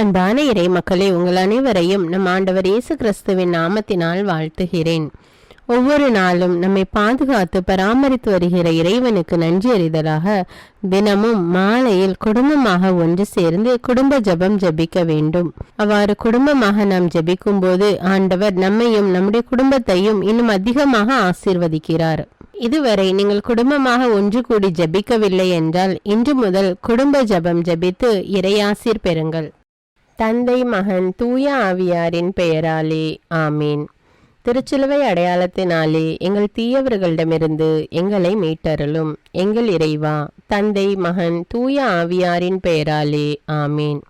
அன்பான இறை மக்களே, உங்கள் அனைவரையும் நம் ஆண்டவர் இயேசு கிறிஸ்துவின் நாமத்தினால் வாழ்த்துகிறேன். ஒவ்வொரு நாளும் நம்மை பாதுகாத்து பராமரித்து வருகிற இறைவனுக்கு நன்றி அறிதலாக தினமும் மாலையில் குடும்பமாக ஒன்று சேர்ந்து குடும்ப ஜெபம் ஜெபிக்க வேண்டும். அவ்வாறு குடும்பமாக நாம் ஜெபிக்கும் போது ஆண்டவர் நம்மையும் நம்முடைய குடும்பத்தையும் இன்னும் அதிகமாக ஆசீர்வதிக்கிறார். இதுவரை நீங்கள் குடும்பமாக ஒன்று கூடி ஜெபிக்கவில்லை என்றால் இன்று முதல் குடும்ப ஜெபம் ஜெபித்து இறையாசீர் பெறுங்கள். தந்தை, மகன், தூய ஆவியாரின் பெயராலே ஆமீன். திருச்சிலுவை அடையாளத்தினாலே எங்கள் தீயவர்களிடமிருந்து எங்களை மீட்டருளும். எங்கள் இறைவா, தந்தை, மகன், தூய ஆவியாரின் பெயராலே ஆமீன்.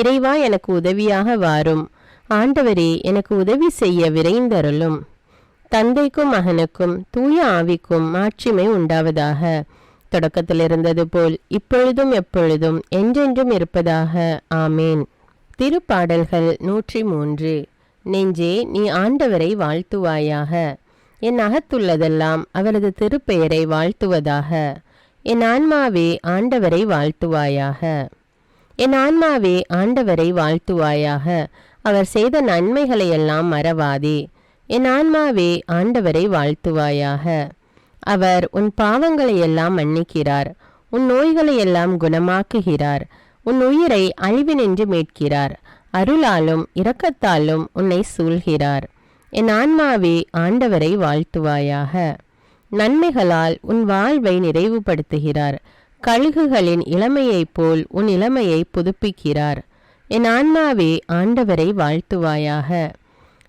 இறைவா, எனக்கு உதவியாக வாரும். ஆண்டவரே, எனக்கு உதவி செய்ய விரைந்தருளும். தந்தைக்கும் மகனுக்கும் தூய ஆவிக்கும் மாட்சிமை உண்டாவதாக. தொடக்கத்தில் இருந்தது போல் இப்பொழுதும் எப்பொழுதும் என்றென்றும் இருப்பதாக ஆமேன். திருப்பாடல்கள் 103. நெஞ்சே, நீ ஆண்டவரை வாழ்த்துவாயாக. என் அகத்துள்ளதெல்லாம் அவரது திருப்பெயரை வாழ்த்துவதாக. என் ஆன்மாவே ஆண்டவரை வாழ்த்துவாயாக. என் ஆன்மாவே ஆண்டவரை வாழ்த்துவாயாக. அவர் செய்த நன்மைகளையெல்லாம் மறவாதே. என் ஆன்மாவே ஆண்டவரை வாழ்த்துவாயாக. அவர் உன் பாவங்களையெல்லாம் மன்னிக்கிறார், உன் நோய்களையெல்லாம் குணமாக்குகிறார், உன் உயிரை அழிவினின்று மீட்கிறார், அருளாலும் இரக்கத்தாலும் உன்னை சூழ்கிறார். என் ஆன்மாவே ஆண்டவரை வாழ்த்துவாயாக. நன்மைகளால் உன் வாழ்வை நிறைவுபடுத்துகிறார், கழுகுகளின் இளமையைப் போல் உன் இளமையை புதுப்பிக்கிறார். என் ஆன்மாவே ஆண்டவரை வாழ்த்துவாயாக.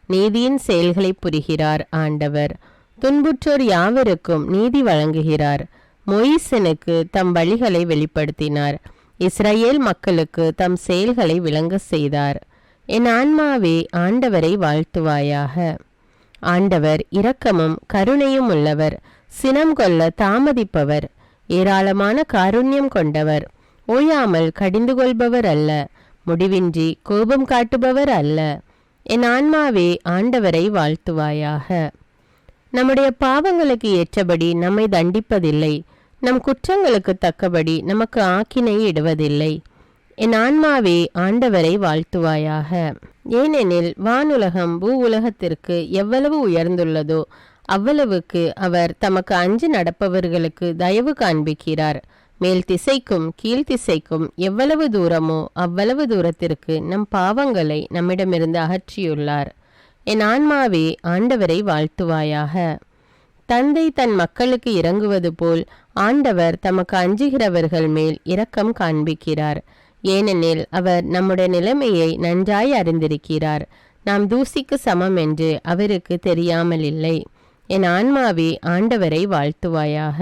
நீதியின் செயல்களை புரிகிறார் ஆண்டவர், துன்புற்றோர் யாவருக்கும் நீதி வழங்குகிறார். மொயிசனுக்கு தம் வழிகளை வெளிப்படுத்தினார், இஸ்ரவேல் மக்களுக்கு தம் செயல்களை விளங்க செய்தார். என் ஆன்மாவே ஆண்டவரை வாழ்த்துவாயாக. ஆண்டவர் இரக்கமும் கருணையும் உள்ளவர், சினம் கொள்ள தாமதிப்பவர், ஏராளமான காருண்யம் கொண்டவர், ஓயாமல் கடிந்து கொள்பவர் அல்ல, முடிவின்றி கோபம் காட்டுபவர் அல்ல. என் ஆன்மாவே ஆண்டவரை வாழ்த்துவாயாக. நம்முடைய பாவங்களுக்கு ஏற்றபடி நம்மை தண்டிப்பதில்லை, நம் குற்றங்களுக்கு தக்கபடி நமக்கு ஆக்கினை இடுவதில்லை. என் ஆன்மாவே ஆண்டவரை வாழ்த்துவாயாக. ஏனெனில் வானுலகம் பூ உலகத்திற்கு எவ்வளவு உயர்ந்துள்ளதோ அவ்வளவுக்கு அவர் தமக்கு அஞ்சு நடப்பவர்களுக்கு தயவு காண்பிக்கிறார். மேல் திசைக்கும் கீழ்த்திசைக்கும் எவ்வளவு தூரமோ அவ்வளவு தூரத்திற்கு நம் பாவங்களை நம்மிடமிருந்து அகற்றியுள்ளார். என் ஆன்மாவே ஆண்டவரை வாழ்த்துவாயாக. தந்தை தன் மக்களுக்கு இறங்குவது போல் ஆண்டவர் தமக்கு அஞ்சுகிறவர்கள் மேல் இரக்கம் காண்பிக்கிறார். ஏனெனில் அவர் நம்முடைய நிலைமையை நன்றாய் அறிந்திருக்கிறார். நாம் தூசிக்கு சமம் என்று அவருக்கு தெரியாமல் இல்லை. என் ஆன்மாவே ஆண்டவரை வாழ்த்துவாயாக.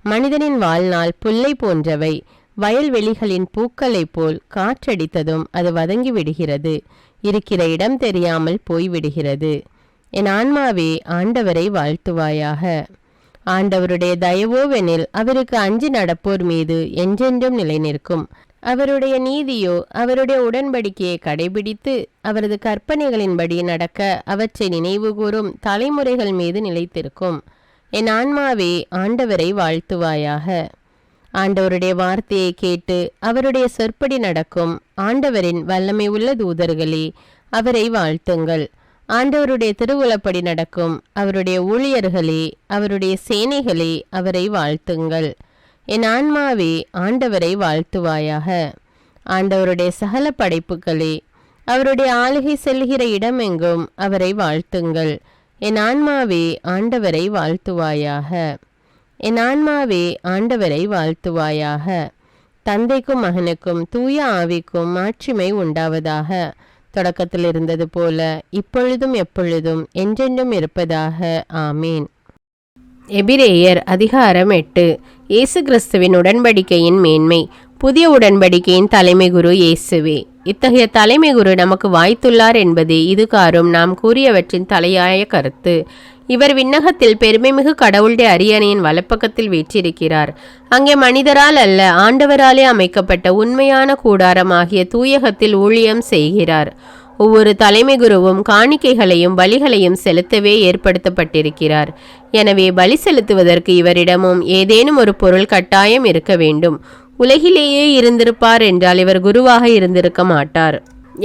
மனிதனின் வாழ்நாள் புல்லை போன்றவை, வயல்வெளிகளின் பூக்களைப் போல் காற்றடித்ததும் அது வதங்கி விடுகிறது, இருக்கிற இடம் தெரியாமல் போய்விடுகிறது. என் ஆன்மாவே ஆண்டவரை வாழ்த்துவாயாக. ஆண்டவருடைய தயவோவெனில் அவருக்கு அஞ்சி நடப்போர் மீது என்றென்றும் நிலை நிற்கும். அவருடைய நீதியோ அவருடைய உடன்படிக்கையை கடைபிடித்து அவரது கற்பனைகளின்படி நடக்க அவற்றை நினைவுகூரும் தலைமுறைகள் மீது நிலைத்திருக்கும். என் ஆன்மாவே ஆண்டவரை வாழ்த்துவாயாக. ஆண்டவருடைய வார்த்தையை கேட்டு அவருடைய சொற்படி நடக்கும் ஆண்டவரின் வல்லமை உள்ள தூதர்களே, அவரை வாழ்த்துங்கள். ஆண்டவருடைய திருவுளப்படி நடக்கும் அவருடைய ஊழியர்களே, அவருடைய சேனைகளே, அவரை வாழ்த்துங்கள். என் ஆன்மாவே ஆண்டவரை வாழ்த்துவாயாக. ஆண்டவருடைய சகல படைப்புகளே, அவருடைய ஆளுகை செல்கிற இடமெங்கும் அவரை வாழ்த்துங்கள். என் ஆன்மாவே ஆண்டவரை வாழ்த்துவாயாக. என் ஆன்மாவே ஆண்டவரை வாழ்த்துவாயாக. தந்தைக்கும் மகனுக்கும் தூய ஆவிக்கும் மாட்சிமை உண்டாவதாக. தொடக்கத்தில் இருந்தது போல இப்பொழுதும் எப்பொழுதும் என்றென்றும் இருப்பதாக ஆமீன். எபிரேயர் அதிகாரம் 8. இயேசு கிறிஸ்துவின் உடன்படிக்கையின் மேன்மை. புதிய உடன்படிக்கையின் தலைமை குரு இயேசுவே. இத்தகைய தலைமை குரு நமக்கு வாய்த்துள்ளார் என்பதே இதுகாரும் நாம் கூறியவற்றின் தலையாய கருத்து. இவர் விண்ணகத்தில் பெருமைமிகு கடவுளுடைய அரியணையின் வலப்பக்கத்தில் வீற்றிருக்கிறார். அங்கே மனிதரால் அல்ல ஆண்டவராலே அமைக்கப்பட்ட உண்மையான கூடாரமாகிய தூயகத்தில் ஊழியம் செய்கிறார். ஒவ்வொரு தலைமை குருவும் காணிக்கைகளையும் பலிகளையும் செலுத்தவே ஏற்படுத்தப்பட்டிருக்கிறார். எனவே பலி செலுத்துவதற்கு இவரிடமும் ஏதேனும் ஒரு பொருள் கட்டாயம் இருக்க வேண்டும். உலகிலேயே இருந்திருப்பார் என்றால் இவர் குருவாக இருந்திருக்க மாட்டார்.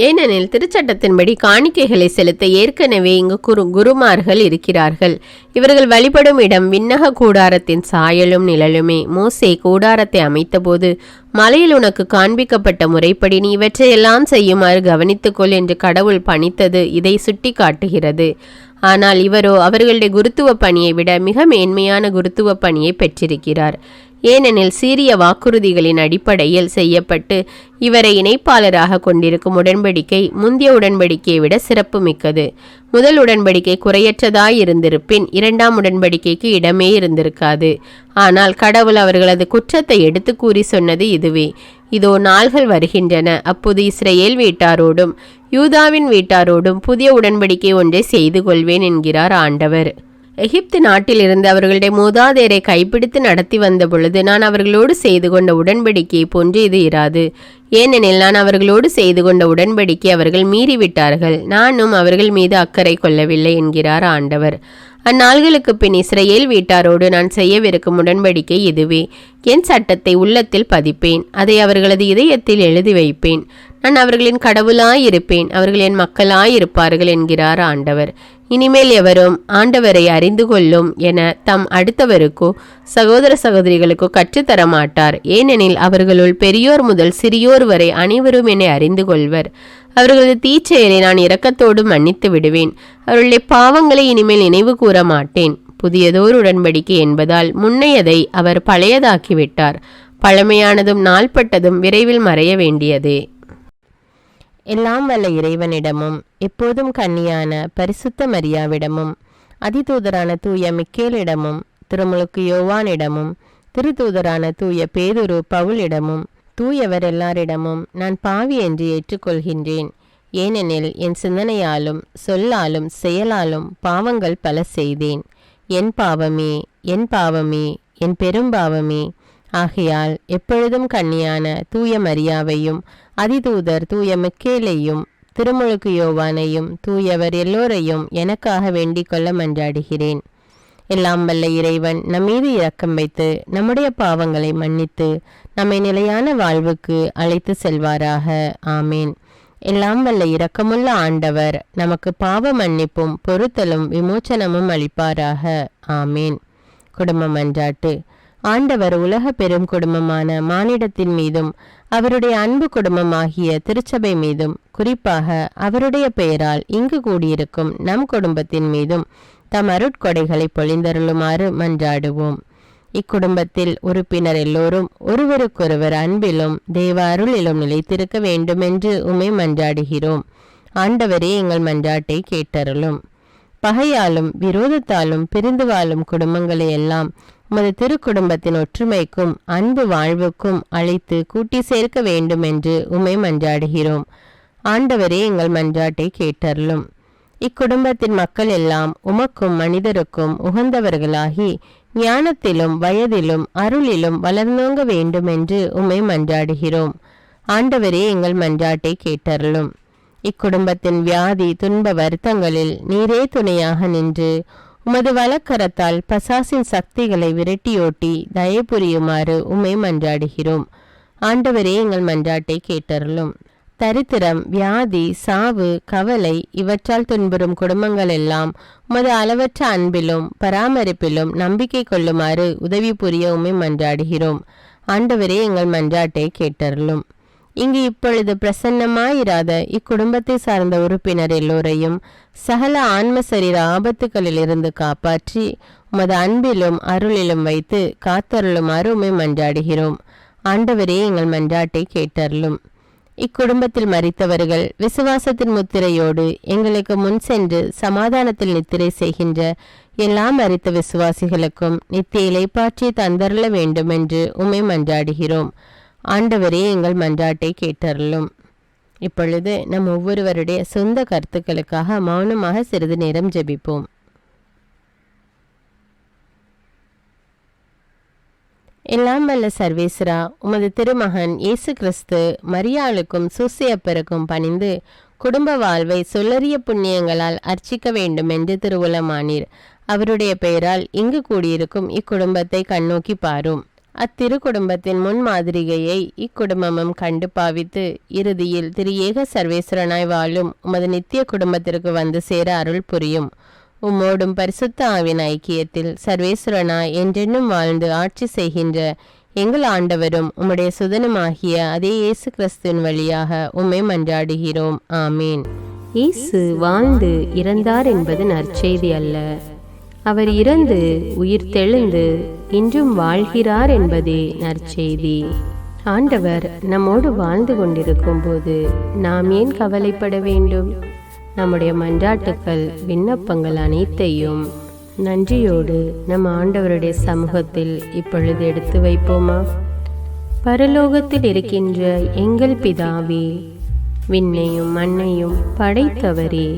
ஏனெனில் திருச்சட்டத்தின்படி காணிக்கைகளை செலுத்த ஏற்கனவே இங்கு குருமார்கள் இருக்கிறார்கள். இவர்கள் வழிபடும் இடம் விண்ணக கூடாரத்தின் சாயலும் நிழலுமே. மோசே கூடாரத்தை அமைத்தபோது மலையில் உனக்கு காண்பிக்கப்பட்ட முறைப்படி நீ இவற்றையெல்லாம் செய்யுமாறு கவனித்துக்கொள் என்று கடவுள் பணித்தது இதை சுட்டி காட்டுகிறது. ஆனால் இவரோ அவர்களுடைய குருத்துவ பணியை விட மிக மேன்மையான குருத்துவ பணியை பெற்றிருக்கிறார். ஏனெனில் சீரிய வாக்குறுதிகளின் அடிப்படையில் செய்யப்பட்டு இவரை இணைப்பாளராக கொண்டிருக்கும் உடன்படிக்கை முந்தைய உடன்படிக்கையை விட சிறப்பு மிக்கது. முதல் உடன்படிக்கை குறையற்றதாய் இருந்திருப்பின் இரண்டாம் உடன்படிக்கைக்கு இடமே இருந்திருக்காது. ஆனால் கடவுள் அவர்களது குற்றத்தை எடுத்து கூறி சொன்னது இதுவே: இதோ நாள்கள் வருகின்றன, அப்போது இஸ்ரேல் வீட்டாரோடும் யூதாவின் வீட்டாரோடும் புதிய உடன்படிக்கை ஒன்றை செய்து கொள்வேன் என்கிறார் ஆண்டவர். எகிப்து நாட்டிலிருந்து அவர்களுடைய மூதாதையரை கைப்பிடித்து நடத்தி வந்த பொழுது நான் அவர்களோடு செய்து கொண்ட உடன்படிக்கையை போன்று இது இராது. ஏனெனில் நான் அவர்களோடு செய்து கொண்ட உடன்படிக்கை அவர்கள் மீறிவிட்டார்கள், நானும் அவர்கள் மீது அக்கறை கொள்ளவில்லை என்கிறார் ஆண்டவர். அந்நாள்களுக்கு பின் இஸ்ரேல் வீட்டாரோடு நான் செய்யவிருக்கும் உடன்படிக்கை இதுவே: என் சட்டத்தை உள்ளத்தில் பதிப்பேன், அதை அவர்களது இதயத்தில் எழுதி வைப்பேன். நான் அவர்களின் கடவுளாயிருப்பேன், அவர்கள் என் மக்களாயிருப்பார்கள் என்கிறார் ஆண்டவர். இனிமேல் எவரும் ஆண்டவரை அறிந்து கொள்ளும் என தம் அடுத்தவருக்கோ சகோதர சகோதரிகளுக்கோ கற்றுத்தர மாட்டார். ஏனெனில் அவர்களுள் பெரியோர் முதல் சிறியோர் வரை அனைவரும் என்னை அறிந்து கொள்வர். அவர்களது தீச்செயலை நான் இரக்கத்தோடு மன்னித்து விடுவேன், அவர்களுடைய பாவங்களை இனிமேல் நினைவு கூற மாட்டேன். புதியதோர் உடன்படிக்கை என்பதால் முன்னையதை அவர் பழையதாக்கிவிட்டார். பழமையானதும் நாள்பட்டதும் விரைவில் மறைய வேண்டியதே. எல்லாம் வல்ல இறைவனிடமும் எப்போதும் கன்னியான பரிசுத்த மரியாவிடமும் அதிதூதரான தூய மிக்கேலிடமும் திருமுழுக்கு யோவானிடமும் திருத்தூதரான தூய பேதுரு பவுலிடமும் தூயவர் எல்லாரிடமும் நான் பாவி என்று ஏற்றுக்கொள்கின்றேன். ஏனெனில் என் சிந்தனையாலும் சொல்லாலும் செயலாலும் பாவங்கள் பல செய்தேன். என் பாவமே, என் பாவமே, என் பெரும்பாவமே. ஆகையால் எப்பொழுதும் கன்னியான தூய மரியாவையும் அதிதூதர் தூய மிக்கேலையும் திருமுழுக்கு யோவானையும் தூயவர் எல்லோரையும் எனக்காக வேண்டிக் கொள்ள மன்றாடுகிறேன். எல்லாம் வல்ல இறைவன் நம்மீது இரக்கம் வைத்து நம்முடைய பாவங்களை மன்னித்து நம்மை நிலையான வாழ்வுக்கு அழைத்து செல்வாராக. ஆமேன். எல்லாம் வல்ல இரக்கமுள்ள ஆண்டவர் நமக்கு பாவ மன்னிப்பும் பொறுத்தலும் விமோச்சனமும் அளிப்பாராக. ஆமேன். குடும்ப மன்றாட்டு. ஆண்டவர் உலக பெரும் குடும்பமான மானிடத்தின் மீதும் அவருடைய அன்பு குடும்பமாகிய திருச்சபை மீதும் குறிப்பாக அவருடைய பெயரால் இங்கு கூடியிருக்கும் நம் குடும்பத்தின் மீதும் தம் அருட்கொடைகளை பொழிந்தருளுமாறு மன்றாடுவோம். இக்குடும்பத்தில் உறுப்பினர் எல்லோரும் ஒருவருக்கொருவர் அன்பிலும் தேவ அருளிலும் நிலைத்திருக்க வேண்டுமென்று உம்மை மன்றாடுகிறோம். ஆண்டவரே, எங்கள் மன்றாட்டை கேட்டருளும். பகையாலும் விரோதத்தாலும் பிரிந்து வாழும் குடும்பங்களை எல்லாம் உமது திருக்குடும்பத்தின் ஒற்றுமைக்கும் அன்பு வாழ்வுக்கும் அழைத்து கூட்டி சேர்க்க வேண்டும் என்று உம்மை மன்றாடுகிறோம். ஆண்டவரே, எங்கள் மன்றாட்டை கேட்டருளும். இக்குடும்பத்தின் மக்கள் எல்லாம் உமக்கும் மனிதருக்கும் உகந்தவர்களாகி ஞானத்திலும் வயதிலும் அருளிலும் வளர்ந்தோங்க வேண்டும் என்று உம்மை மன்றாடுகிறோம். ஆண்டவரே, எங்கள் மன்றாட்டை கேட்டருளும். இக்குடும்பத்தின் வியாதி துன்ப வருத்தங்களில் நீரே துணையாக நின்று உமது வலக்கரத்தால் பசாசின் சக்திகளை விரட்டியோட்டி தயை புரியுமாறு உம்மை மன்றாடுகிறோம். ஆண்டவரே, எங்கள் மன்றாட்டை கேட்டருளும். தரித்திரம், வியாதி, சாவு, கவலை இவற்றால் துன்புறும் குடும்பங்கள் எல்லாம் உமது அளவற்ற அன்பிலும் பராமரிப்பிலும் நம்பிக்கை கொள்ளுமாறு உதவி புரிய உம்மை மன்றாடுகிறோம். ஆண்டவரே, எங்கள் மன்றாட்டை கேட்டருளும். இங்கு இப்பொழுது பிரசன்னமாயிராத இக்குடும்பத்தை சார்ந்த உறுப்பினர் எல்லோரையும் சகல ஆன்ம சரீர ஆபத்துக்களிலிருந்து காப்பாற்றி உமது அன்பிலும் அருளிலும் வைத்து காத்தருளுமாறு உம்மை மன்றாடுகிறோம். ஆண்டவரே, எங்கள் மன்றாட்டை கேட்டருளும். இக்குடும்பத்தில் மரித்தவர்கள் விசுவாசத்தின் முத்திரையோடு எங்களுக்கு முன் சென்று சமாதானத்தில் நித்திரை செய்கின்ற எல்லா மரித்த விசுவாசிகளுக்கும் நித்திய இலைப்பாற்றி தந்தருள வேண்டும் என்று உம்மை மன்றாடுகிறோம். ஆண்டவரே, எங்கள் மன்றாட்டை கேட்டருளும். இப்பொழுது நம் ஒவ்வொருவருடைய சொந்த கருத்துக்களுக்காக மௌனமாக சிறிது நேரம் ஜெபிப்போம். எல்லாம் வல்ல சர்வேஸ்வரா, உமது திருமகன் இயேசு கிறிஸ்து மரியாளுக்கும் சூசையப்பருக்கும் பணிந்து குடும்ப வாழ்வை சொல்லறிய புண்ணியங்களால் அர்ச்சிக்க வேண்டும் என்று திருவுளமானீர். அவருடைய பெயரால் இங்கு கூடியிருக்கும் இக்குடும்பத்தை கண்ணோக்கி பாரும். அத்திரு குடும்பத்தின் முன்மாதிரிகையை இக்குடும்பமும் கண்டு பாவித்து இறுதியில் திரு ஏக சர்வேஸ்வரனாய் வாழும் உமது நித்திய குடும்பத்திற்கு வந்து சேர அருள் புரியும். உம்மோடும் பரிசுத்த ஆவின் ஐக்கியத்தில் சர்வேஸ்வரனாய் என்றென்னும் வாழ்ந்து ஆட்சி செய்கின்ற எங்கள் ஆண்டவரும் உம்முடைய சுதனுமாகிய அதே இயேசு கிறிஸ்துவின் வழியாக உம்மை மன்றாடுகிறோம். ஆமீன். இயேசு வாழ்ந்து இறந்தார் என்பது நற்செய்தி அல்ல, அவர் இறந்து உயிர் தெழுந்து இன்றும் வாழ்கிறார் என்பதே நற்செய்தி. ஆண்டவர் நம்மோடு வாழ்ந்து கொண்டிருக்கும் போது நாம் ஏன் கவலைப்பட வேண்டும்? நம்முடைய மன்றாட்டுக்கள் விண்ணப்பங்கள் அனைத்தையும் நன்றியோடு நம் ஆண்டவருடைய சமூகத்தில் இப்பொழுது எடுத்து வைப்போமா? பரலோகத்தில் இருக்கின்ற எங்கள் பிதாவே, விண்ணையும் மண்ணையும் படைத்தவரே,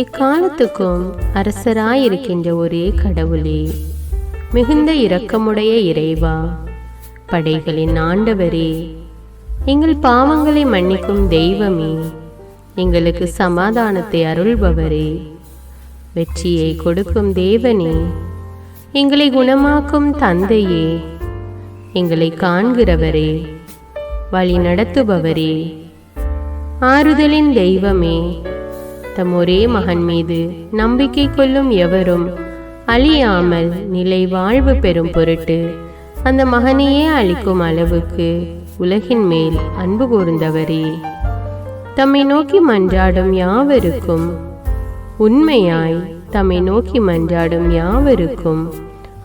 இக்காலத்துக்கும் அரசராயிருக்கின்ற ஒரே கடவுளே, மிகுந்த இரக்கமுடைய இறைவா, படைகளின் ஆண்டவரே, எங்கள் பாவங்களை மன்னிக்கும் தெய்வமே, எங்களுக்கு சமாதானத்தை அருள்பவரே, வெற்றியை கொடுக்கும் தேவனே, எங்களை குணமாக்கும் தந்தையே, எங்களை காண்கிறவரே, வழி நடத்துபவரே, ஆறுதலின் தெய்வமே, தம் ஒரே மகன் மீது நம்பிக்கை கொள்ளும் எவரும் அழியாமல் நிலை வாழ்வு பெறும் பொருட்டு அந்த மகனையே அளிக்கும் அளவுக்கு உலகின் மேல் அன்பு கூர்ந்தவரே, தம்மை நோக்கி மன்றாடும் யாவருக்கும் உண்மையாய் தம்மை நோக்கி மன்றாடும் யாவருக்கும்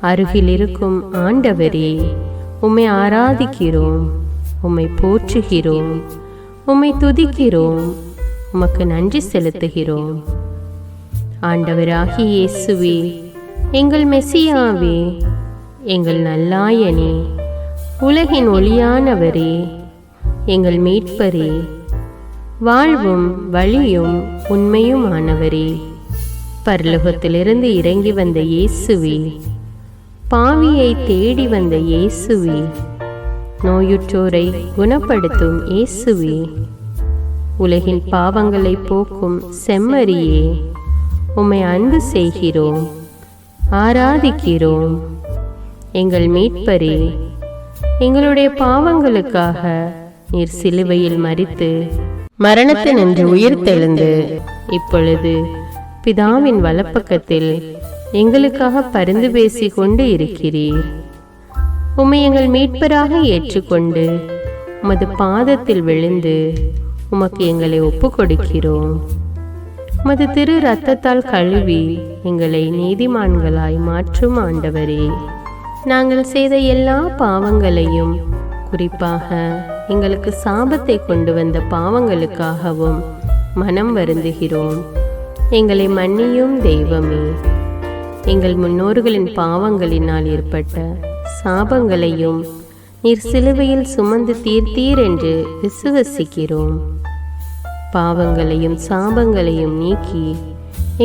அருகில் இருக்கும் ஆண்டவரே, உம்மை ஆராதிக்கிறோம், உம்மை போற்றுகிறோம், உம்மை துதிக்கிறோம், உமக்கு நன்றி செலுத்துகிறோம். ஆண்டவராகிய இயேசுவே, எங்கள் மெசியாவே, எங்கள் நல்லாயனே, உலகின் ஒளியானவரே, எங்கள் மீட்பரே, வாழ்வும் வழியும் உண்மையுமானவரே, பரலோகத்திலிருந்து இறங்கி வந்த இயேசுவே, பாவியை தேடி வந்த இயேசுவே, நோயுற்றோரை குணப்படுத்தும் இயேசுவே, உலகின் பாவங்களை போக்கும் செம்மறியே, உம்மை அன்பு செய்கிறோம், ஆராதிக்கிறோம். எங்கள் மீட்பரே, எங்களுடைய பாவங்களுக்காக நீர் சிலுவையில் மரித்து மரணத்தினின்று உயிர் தெழுந்து இப்பொழுது பிதாவின் வலப்பக்கத்தில் எங்களுக்காக பரிந்து பேசி கொண்டு இருக்கிறீர். உம்மை எங்கள் மீட்பராக ஏற்றுக்கொண்டு உமது பாதத்தில் விழுந்து உமக்கு எங்களை ஒப்பு கொடுக்கிறோம். உமது திரு இரத்தத்தால் கழுவி எங்களை நீதிமான்களாய் மாற்றும் ஆண்டவரே, நாங்கள் செய்த எல்லா பாவங்களையும், குறிப்பாக எங்களுக்கு சாபத்தை கொண்டு வந்த பாவங்களுக்காகவும் மனம் வருந்துகிறோம். எங்களை மன்னியும் தெய்வமே, எங்கள் முன்னோர்களின் பாவங்களினால் ஏற்பட்ட சாபங்களையும் நீர் சிலுவையில் சுமந்து தீர்த்தீர் என்று விசுவசிக்கிறோம். பாவங்களையும் சாபங்களையும் நீக்கி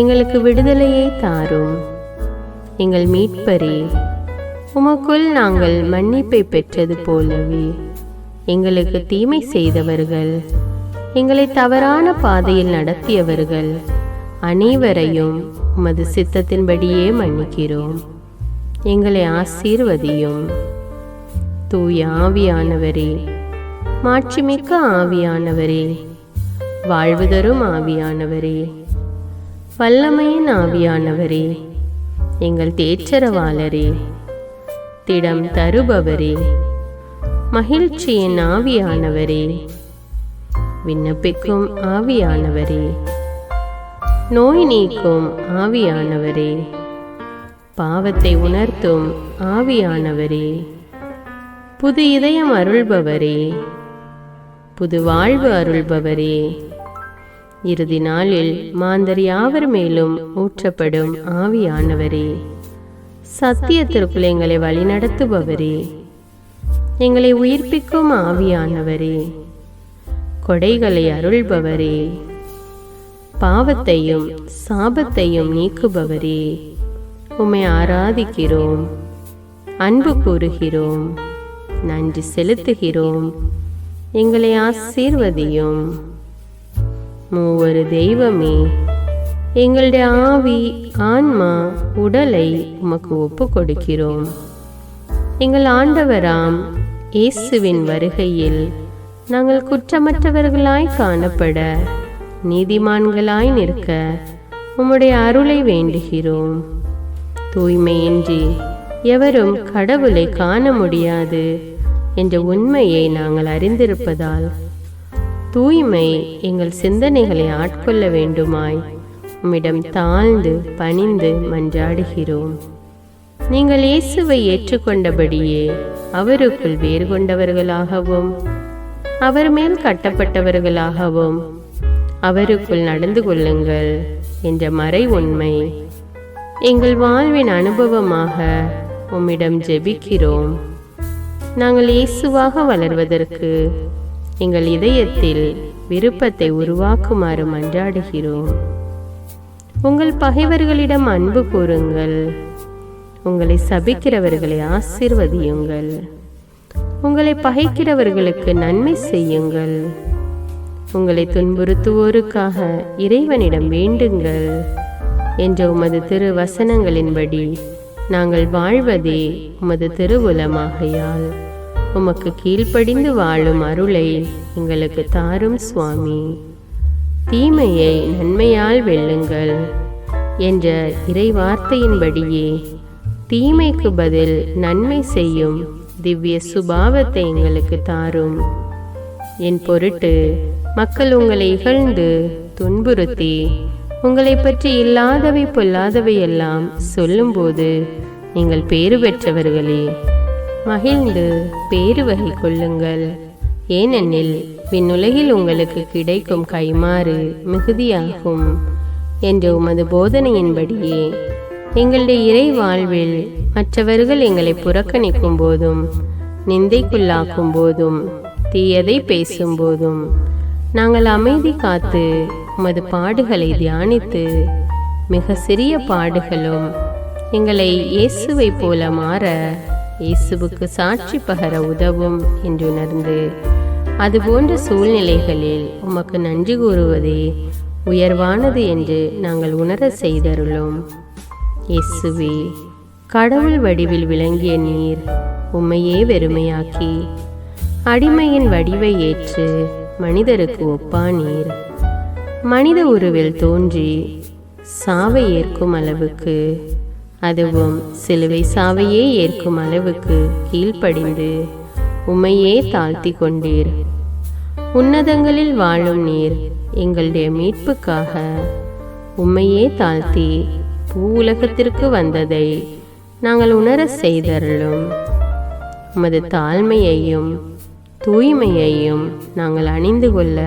எங்களுக்கு விடுதலையை தாரும். எங்கள் மீட்பரே, உமக்குள் நாங்கள் மன்னிப்பை பெற்றது போலவே எங்களுக்கு தீமை செய்தவர்கள், எங்களை தவறான பாதையில் நடத்தியவர்கள் அனைவரையும் உமது சித்தத்தின்படியே மன்னிக்கிறோம். எங்களை ஆசீர்வதியும். தூய ஆவியானவரே, மாட்சிமிக்க ஆவியானவரே, வாழ்வு தரும் ஆவியானவரே, வல்லமையின் ஆவியானவரே, எங்கள் தேற்றரவாளரே, திடம் தருபவரே, மகிழ்ச்சியின் ஆவியானவரே, விண்ணப்பிக்கும் ஆவியானவரே, நோய் நீக்கும் ஆவியானவரே, பாவத்தை உணர்த்தும் ஆவியானவரே, புது இதயம் அருள்பவரே, புது வாழ்வு அருள்பவரே, இறுதி நாளில் மாந்தர் யாவர் மேலும் ஊற்றப்படும் ஆவியானவரே, சத்தியத்திற்குள் எங்களை வழிநடத்துபவரே, எங்களை உயிர்ப்பிக்கும் ஆவியானவரே, கொடைகளை அருள்பவரே, பாவத்தையும் சாபத்தையும் நீக்குபவரே, உம்மை ஆராதிக்கிறோம், அன்பு கூறுகிறோம், நன்றி செலுத்துகிறோம். எங்களை ஆசீர்வதியும். மூவரு தெய்வமே, எங்களுடைய ஆவி, ஆன்மா, உடலை உமக்கு ஒப்பு கொடுக்கிறோம். எங்கள் ஆண்டவராம் இயேசுவின் வருகையில் நாங்கள் குற்றமற்றவர்களாய் காணப்பட நீதிமான்களாய் நிற்க உம்முடைய அருளை வேண்டுகிறோம். தூய்மையின்றி எவரும் கடவுளை காண முடியாது என்ற உண்மையை நாங்கள் அறிந்திருப்பதால் தூய்மை எங்கள் சிந்தனைகளை ஆட்கொள்ள வேண்டுமாய் உம்மிடம் தாழ்ந்து பணிந்து மன்றாடுகிறோம். நீங்கள் இயேசுவை ஏற்றுக்கொண்டபடியே அவருக்குள் வேறு கொண்டவர்களாகவும் அவர் மேல் கட்டப்பட்டவர்களாகவும் அவருக்குள் நடந்து கொள்ளுங்கள் என்ற மறை உண்மை எங்கள் வாழ்வின் அனுபவமாக உம்மிடம் ஜெபிக்கிறோம். நாங்கள் இயேசுவாக வளர்வதற்கு எங்கள் இதயத்தில் விருப்பத்தை உருவாக்குமாறு மன்றாடுகிறோம். உங்கள் பகைவர்களிடம் அன்பு கூறுங்கள். உங்களை சபிக்கிறவர்களை ஆசீர்வதியுங்கள். உங்களை பகைக்கிறவர்களுக்கு நன்மை செய்யுங்கள். உங்களை துன்புறுத்துவோருக்காக இறைவனிடம் வேண்டுங்கள் என்ற உமது திரு வசனங்களின்படி நாங்கள் வாழ்வதே உமது திருவுலமாகையால் உமக்கு கீழ்ப்படிந்து வாழும் அருளை எங்களுக்கு தாரும் சுவாமி. தீமையை நன்மையால் வெல்லுங்கள் என்ற இறை வார்த்தையின்படியே தீமைக்கு பதில் நன்மை செய்யும் திவ்ய சுபாவத்தை எங்களுக்கு தாரும். என் பொருட்டு மக்கள் உங்களை இகழ்ந்து துன்புறுத்தி உங்களை பற்றி இல்லாதவை பொல்லாதவை எல்லாம் சொல்லும்போது நீங்கள் பேறு பெற்றவர்களே, மகிழ்ந்து பேறு வகை கொள்ளுங்கள். ஏனெனில் விண்ணுலகில் உங்களுக்கு கிடைக்கும் கைமாறு மிகுதியாகும் என்ற உமது போதனையின்படியே எங்களுடைய இறை வாழ்வில் மற்றவர்கள் எங்களை புறக்கணிக்கும் போதும் நிந்தைக்குள்ளாக்கும் போதும் தீயதை பேசும்போதும் நாங்கள் அமைதி காத்து உமது பாடுகளை தியானித்து மிக சிறிய பாடுகளும் எங்களை இயேசுவை போல மாற இயேசுவுக்கு சாட்சி பகர உதவும் என்றுணர்ந்து அதுபோன்ற சூழ்நிலைகளில் உமக்கு நன்றி கூறுவதே உயர்வானது என்று நாங்கள் உணர செய்தருளும். இயேசுவே, கடவுள் வடிவில் விளங்கிய நீர் உம்மையே வெறுமையாக்கி அடிமையின் வடிவை ஏற்று மனிதருக்கு ஒப்பானீர். மனித உருவில் தோன்றி சாவை ஏற்கும் அளவுக்கு, அதுவும் சிலுவை சாவையே ஏற்கும் அளவுக்கு கீழ்ப்படிந்து உம்மையே தாழ்த்தி கொண்டீர். உன்னதங்களில் வாழும் நீர் எங்களுடைய மீட்புக்காக உம்மையே தாழ்த்தி பூவுலகத்திற்கு வந்ததை நாங்கள் உணர செய்தருளும். உமது தாழ்மையையும் தூய்மையையும் நாங்கள் அணிந்து கொள்ள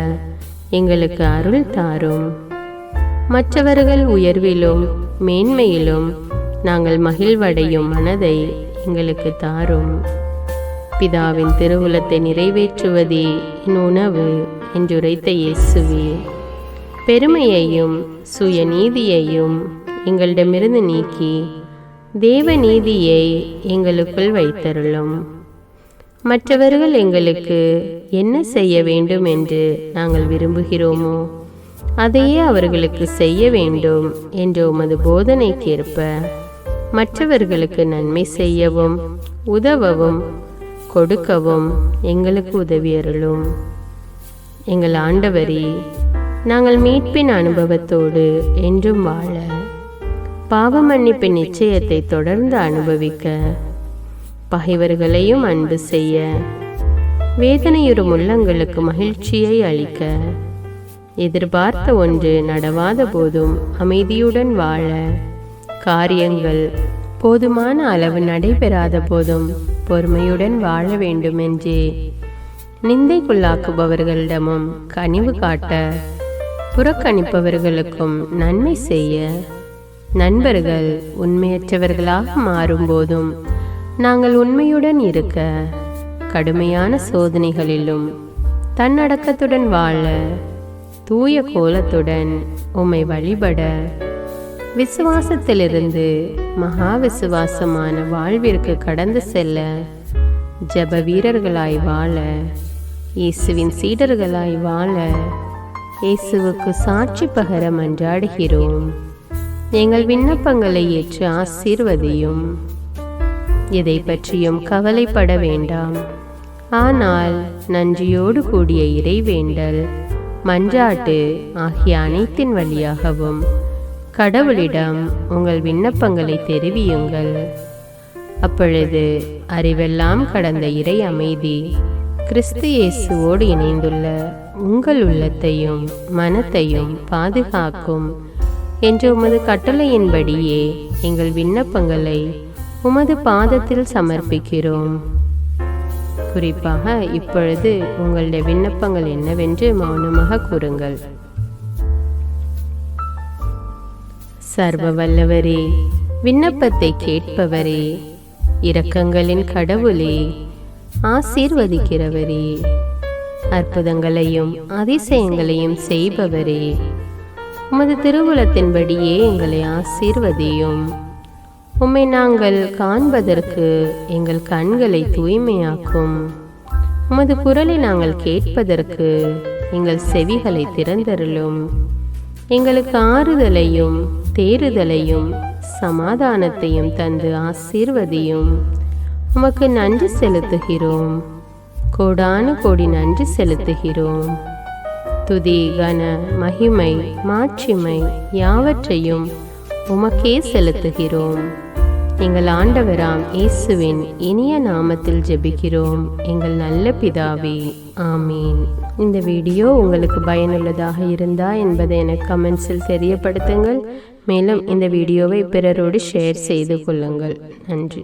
எங்களுக்கு அருள் தாரும். மற்றவர்கள் உயர்விலும் மேன்மையிலும் நாங்கள் மகிழ்வடையும் மனதை எங்களுக்கு தாரும். பிதாவின் திருவுலத்தை நிறைவேற்றுவதே என் உணவு என்றுரைத்த இயேசுவே, பெருமையையும் சுயநீதியையும் எங்களிடமிருந்து நீக்கி தேவ நீதியை எங்களுக்குள் வைத்தருளும். மற்றவர்கள் எங்களுக்கு என்ன செய்ய வேண்டும் என்று நாங்கள் விரும்புகிறோமோ அதையே அவர்களுக்கு செய்ய வேண்டும் என்ற உமது போதனைக்கேற்ப மற்றவர்களுக்கு நன்மை செய்யவும் உதவவும் கொடுக்கவும் எங்களுக்கு உதவியருளும். எங்கள் ஆண்டவரே, நாங்கள் மீட்பின் அனுபவத்தோடு என்றும் வாழ, பாவ மன்னிப்பின் நிச்சயத்தை தொடர்ந்து அனுபவிக்க, பகைவர்களையும் அன்பு செய்ய, வேதனையுறும் உள்ளங்களுக்கு மகிழ்ச்சியை அளிக்க, எதிர்பார்த்த ஒன்று நடவாத போதும் அமைதியுடன் வாழ, காரியங்கள் போதுமான அளவு நடைபெறாத போதும் பொறுமையுடன் வாழ வேண்டுமென்றே நிந்தைக்குள்ளாக்குபவர்களிடமும் கனிவு காட்ட, புறக்கணிப்பவர்களுக்கும் நன்மை செய்ய, நண்பர்கள் உண்மையற்றவர்களாக மாறும்போதும் நாங்கள் உண்மையுடன் இருக்க, கடுமையான சோதனைகளிலும் தன்னடக்கத்துடன் வாழ, தூய கோலத்துடன் உம்மை வழிபட, விசுவாசத்திலிருந்து மகா விசுவாசமான வாழ்விற்கு கடந்து செல்ல, ஜப வீரர்களாய் வாழ, இயேசுவின் சீடர்களாய் வாழ, இயேசுவுக்கு சாட்சி பகர மன்றாடுகிறோம். எங்கள் விண்ணப்பங்களை ஏற்று ஆசீர்வதியும். எதை பற்றியும் கவலைப்பட வேண்டாம். ஆனால் நன்றியோடு கூடிய இறைவேண்டல், மன்றாட்டு ஆகிய அனைத்தின் வழியாகவும் கடவுளிடம் உங்கள் விண்ணப்பங்களை தெரிவியுங்கள். அப்பொழுது அறிவெல்லாம் கடந்த இறை அமைதி கிறிஸ்து இயேசுவோடு இணைந்துள்ள உங்கள் உள்ளத்தையும் மனத்தையும் பாதுகாக்கும் என்ற உமது கட்டளையின்படியே எங்கள் விண்ணப்பங்களை உமது பாதத்தில் சமர்ப்பிக்கிறோம். குறிப்பாக இப்பொழுது உங்களுடைய விண்ணப்பங்கள் என்னவென்று மௌனமாக கூறுங்கள். சர்வ வல்லவரே, விண்ணப்பத்தை கேட்பவரே, இரக்கங்களின் கடவுளே, ஆசீர்வதிக்கிறவரே, அற்புதங்களையும் அதிசயங்களையும் செய்பவரே, உமது திருவுளத்தின்படியே எங்களை ஆசீர்வதியும். உம்மை நாங்கள் காண்பதற்கு எங்கள் கண்களை தூய்மையாக்கும். உமது குரலை நாங்கள் கேட்பதற்கு எங்கள் செவிகளை திறந்தருளும். எங்களுக்கு ஆறுதலையும் தேறுதலையும் சமாதானத்தையும் தந்து ஆசீர்வதியும். உமக்கு நன்றி செலுத்துகிறோம். கோடானு கோடி நன்றி செலுத்துகிறோம். துதி, கன, மகிமை, மாட்சிமை யாவற்றையும் உமக்கே செலுத்துகிறோம். எங்கள் ஆண்டவராம் இயேசுவின் இனிய நாமத்தில் ஜெபிக்கிறோம் எங்கள் நல்ல பிதாவே, ஆமீன். இந்த வீடியோ உங்களுக்கு பயனுள்ளதாக இருந்தா என்பதை எனக்கு கமெண்ட்ஸில் தெரியப்படுத்துங்கள். மேலும் இந்த வீடியோவை பிறரோடு ஷேர் செய்து கொள்ளுங்கள். நன்றி.